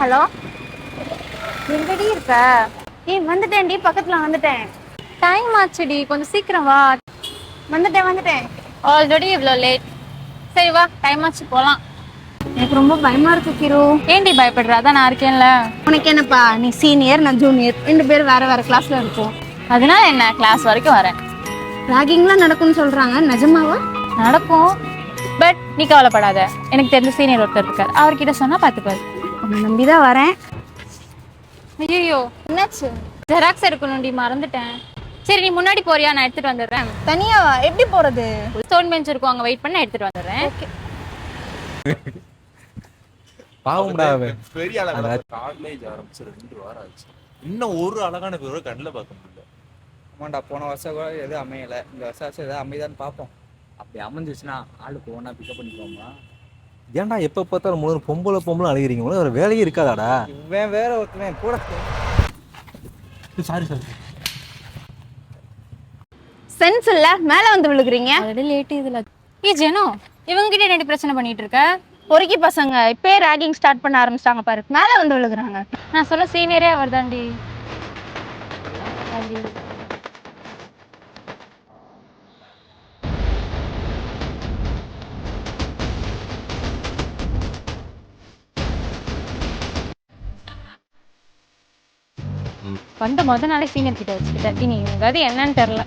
Hello, எங்கடி இருக்க? வந்துட்டேன்டி, பக்கத்துல வந்துட்டேன். டைம் ஆச்சுடி, கொஞ்சம் சீக்கிரம் வா. வந்துட்டேன். ஆல்ரெடி இவ்வளோ லேட். சரி வா, டைம் ஆச்சு போலாம். எனக்கு ரொம்ப பயமா இருக்கு கிரு. ஏன்டி பயப்படுற? அதான் நான் இருக்கேன்ல. உனக்கு என்னப்பா, நீ சீனியர், நான் ஜூனியர், 2 பேரும் வேற கிளாஸ்ல இருப்போம். அதனால என்ன, கிளாஸ் வரைக்கும் வரேன். ராகிங்லாம் நடக்கும்னு சொல்றாங்க, நிஜமாவா? நடக்கும். பட் நீ கவலைப்படாத, எனக்கு தெரிஞ்ச சீனியர் ஒருத்தர் இருக்கார், அவர்கிட்ட சொன்னா பார்த்துப்பாரு. உன்னை நம்பிதான் வரேன். ஐயோ, என்னாச்சு? ஜெராக்ஸ் எடுக்கணும்டி, மறந்துட்டேன். சரி நீ முன்னாடி போறியா, நான் எடுத்துட்டு வந்துடுறேன். தனியாவா? எப்படி போறது? ஸ்டோன் பெஞ்ச் இருக்கும், அங்க வெயிட் பண்ண எடுத்துட்டு வந்துடுறேன். பாவம்டா அவன். பெரிய அழகா காலேஜ் ஆரம்பிச்சு 2 வாரம் ஆச்சு. இன்னும் ஒரு அழகான பேரோட கண்ணில் பார்க்க முடியல. ஆமாண்டா, போன வருஷம் கூட எதுவும் அமையலை. இந்த வருஷம் எதாவது அமைதான்னு பார்ப்போம். அப்படி அமைஞ்சிச்சுன்னா ஆளுக்கு ஒன்றா பிக்கப் பண்ணிக்கோமா. ஏன்டா எப்ப பார்த்தாலும் மூணு பொம்பளை அழுகிறீங்க, உங்களுக்கு ஒரு வேலையே இருக்காதாடா? இவன் வேற ஒருத்தன் கூட. சாரி. சென்ஸ் இல்ல, மேல வந்து விழுகுறீங்க. ஆல்ரெடி லேட் இதுல. ஜெனோ, இவங்க கிட்ட என்ன பிரச்சனை பண்ணிட்டு இருக்க? பொறுக்கி பசங்க இப்பே ராகிங் ஸ்டார்ட் பண்ண ஆரம்பிச்சிட்டாங்க பாரு, மேல வந்து விழுகுறாங்க. நான் சொல்ல சீனியரே அவர் தாண்டி. வந்த முத நாளே சீனியர் கிட்ட வச்சுக்கிட்டேன். இனி அது என்னன்னு தெரியல.